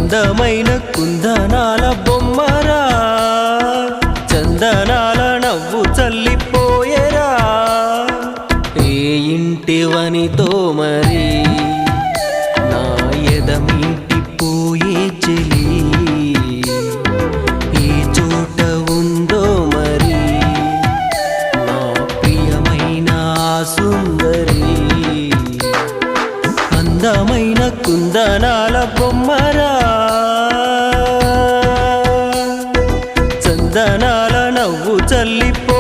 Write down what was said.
అందమైన కుందనాల బొమ్మరా, చందనాల నవ్వు చల్లిపోయేరా. ఏ ఇంటివనితో మరి నా ఎదమింటిపోయే చెలి, ఏ చోట ఉందో మరి నా ప్రియమైన సుందరి. అందమైన కుందనాల బొమ్మరా, చందనాల నవ్వు చల్లిపో